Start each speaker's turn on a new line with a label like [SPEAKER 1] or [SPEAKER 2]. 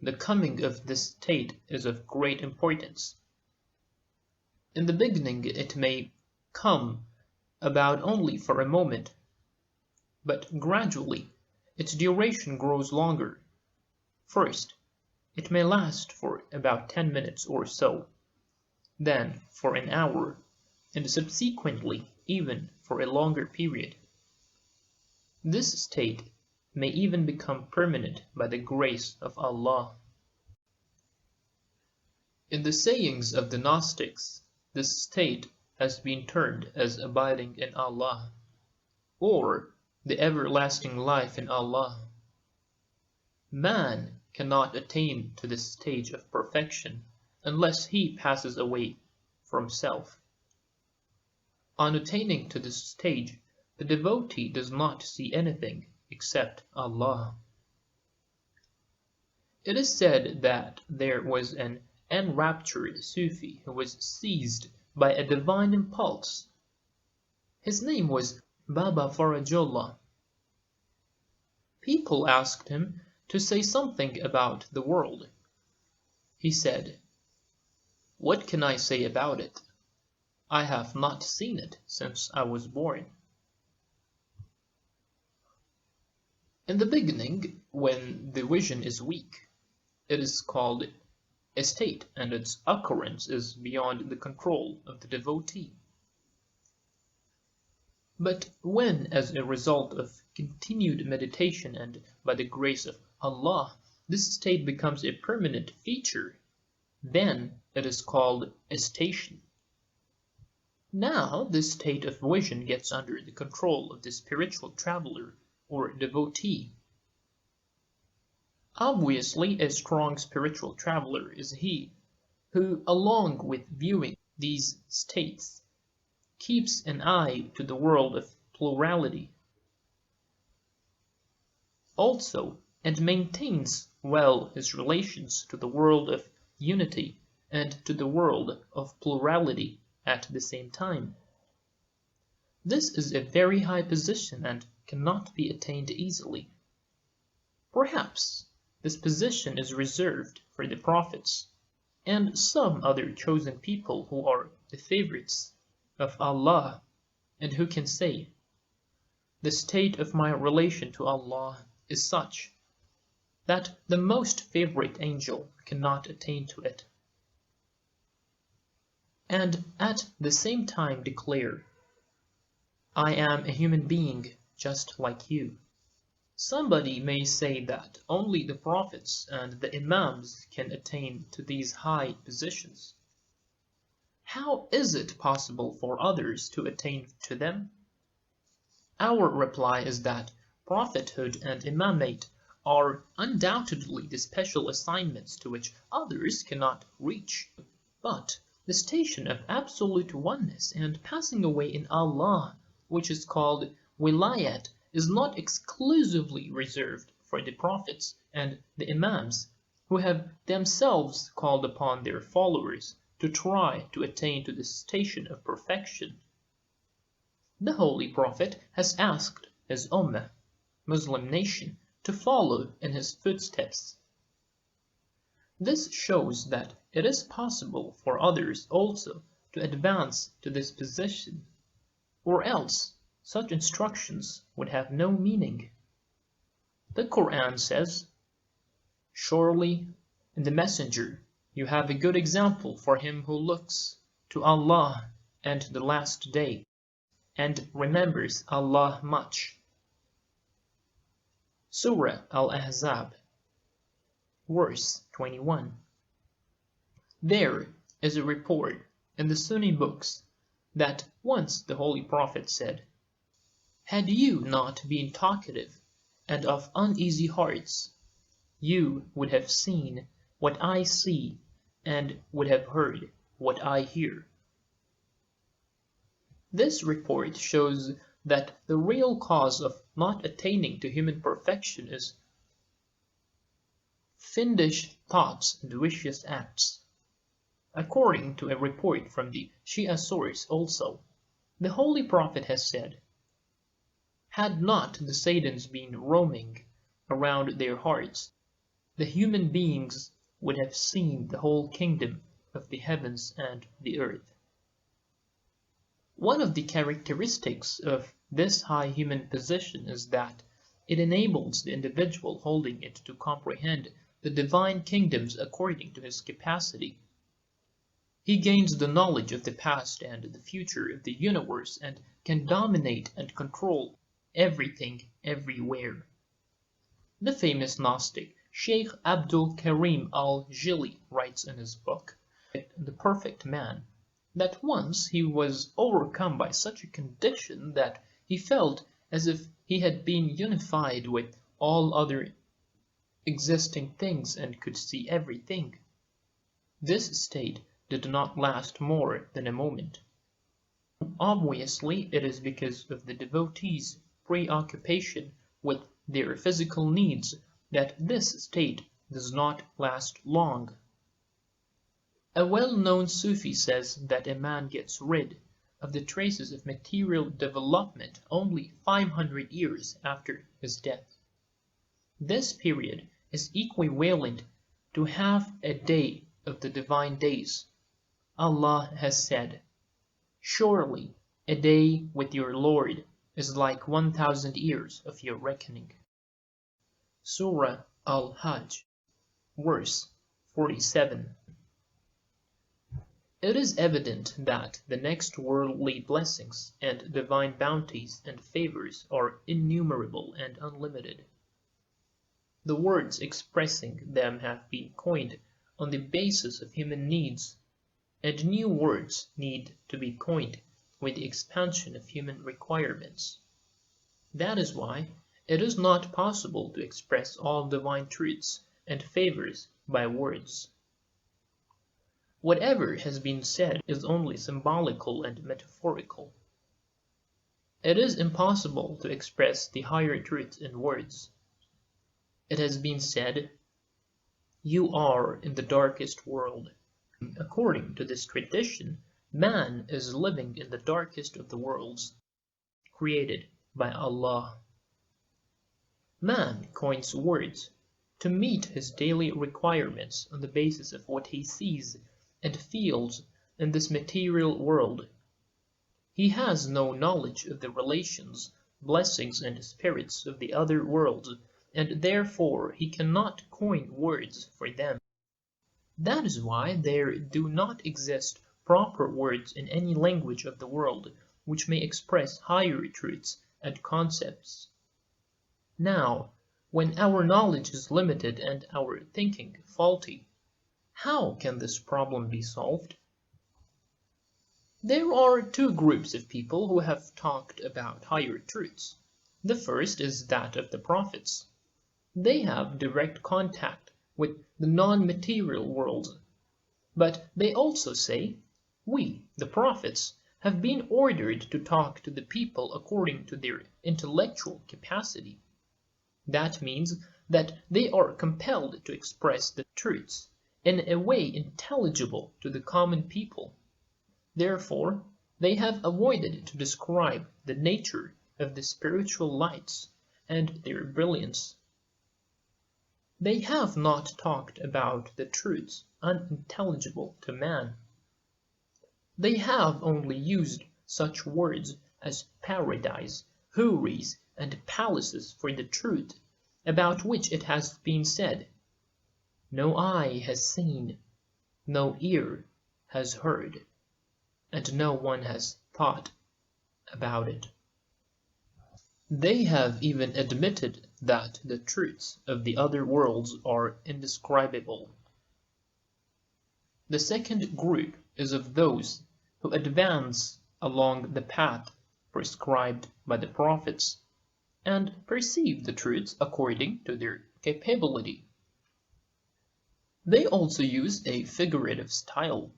[SPEAKER 1] the coming of this state is of great importance. In the beginning it may come about only for a moment, but gradually its duration grows longer. First, it may last for about 10 minutes or so, then for an hour, and subsequently even for a longer period. This state may even become permanent by the grace of Allah. In the sayings of the Gnostics, this state has been termed as abiding in Allah, or the everlasting life in Allah. Man cannot attain to this stage of perfection unless he passes away from self. On attaining to this stage, the devotee does not see anything except Allah. It is said that there was an enraptured Sufi who was seized by a divine impulse. His name was Baba Farajullah. People asked him to say something about the world. He said, "What can I say about it? I have not seen it since I was born." In the beginning, when the vision is weak, it is called a state, and its occurrence is beyond the control of the devotee. But when, as a result of continued meditation and by the grace of Allah, this state becomes a permanent feature, then it is called a station. Now this state of vision gets under the control of the spiritual traveler or devotee. Obviously, a strong spiritual traveler is he who, along with viewing these states, keeps an eye to the world of plurality also, and maintains well his relations to the world of unity and to the world of plurality at the same time. This is a very high position and cannot be attained easily. Perhaps this position is reserved for the prophets and some other chosen people who are the favorites of Allah and who can say, "The state of my relation to Allah is such that the most favorite angel cannot attain to it," and at the same time declare, "I am a human being just like you." Somebody may say that only the prophets and the imams can attain to these high positions. How is it possible for others to attain to them? Our reply is that prophethood and imamate are undoubtedly the special assignments to which others cannot reach, but the station of absolute oneness and passing away in Allah, which is called wilayat, is not exclusively reserved for the prophets and the imams, who have themselves called upon their followers to try to attain to the station of perfection. The Holy Prophet has asked his Ummah, Muslim nation, to follow in his footsteps. This shows that it is possible for others also to advance to this position, or else such instructions would have no meaning. The Quran says, "Surely in the Messenger you have a good example for him who looks to Allah and the last day, and remembers Allah much." Surah Al-Ahzab, verse 21. There is a report in the Sunni books that once the Holy Prophet said, "Had you not been talkative and of uneasy hearts, you would have seen what I see and would have heard what I hear." This report shows that the real cause of not attaining to human perfection is fiendish thoughts and vicious acts. According to a report from the Shia source also, the Holy Prophet has said, "Had not the Satans been roaming around their hearts, the human beings would have seen the whole kingdom of the heavens and the earth. One of the characteristics of this high human position is that it enables the individual holding it to comprehend the divine kingdoms according to his capacity. He gains the knowledge of the past and the future of the universe and can dominate and control everything everywhere. The famous Gnostic Sheikh Abdul Karim al-Jili writes in his book, The Perfect Man, that once he was overcome by such a condition that he felt as if he had been unified with all other existing things and could see everything. This state did not last more than a moment. Obviously, it is because of the devotees' preoccupation with their physical needs that this state does not last long. A well-known Sufi says that a man gets rid of the traces of material development only 500 years after his death. This period is equivalent to half a day of the divine days. Allah has said, "Surely a day with your Lord is like 1,000 years of your reckoning." Surah Al-Hajj, verse 47. It is evident that the next worldly blessings and divine bounties and favors are innumerable and unlimited. The words expressing them have been coined on the basis of human needs, and new words need to be coined with the expansion of human requirements. That is why it is not possible to express all divine truths and favors by words. Whatever has been said is only symbolical and metaphorical. It is impossible to express the higher truths in words. It has been said, "You are in the darkest world." According to this tradition, man is living in the darkest of the worlds, created by Allah. Man coins words to meet his daily requirements on the basis of what he sees and feels in this material world. He has no knowledge of the relations, blessings, and spirits of the other worlds, and therefore he cannot coin words for them. That is why there do not exist proper words in any language of the world which may express higher truths and concepts. Now, when our knowledge is limited and our thinking faulty, how can this problem be solved? There are two groups of people who have talked about higher truths. The first is that of the prophets. They have direct contact with the non-material world. But they also say, we, the prophets, have been ordered to talk to the people according to their intellectual capacity. That means that they are compelled to express the truths in a way intelligible to the common people. Therefore, they have avoided to describe the nature of the spiritual lights and their brilliance. They have not talked about the truths unintelligible to man. They have only used such words as paradise, houris, and palaces for the truth, about which it has been said, "No eye has seen, no ear has heard, and no one has thought about it." They have even admitted that the truths of the other worlds are indescribable. The second group is of those who advance along the path prescribed by the prophets, and perceive the truths according to their capability. They also use a figurative style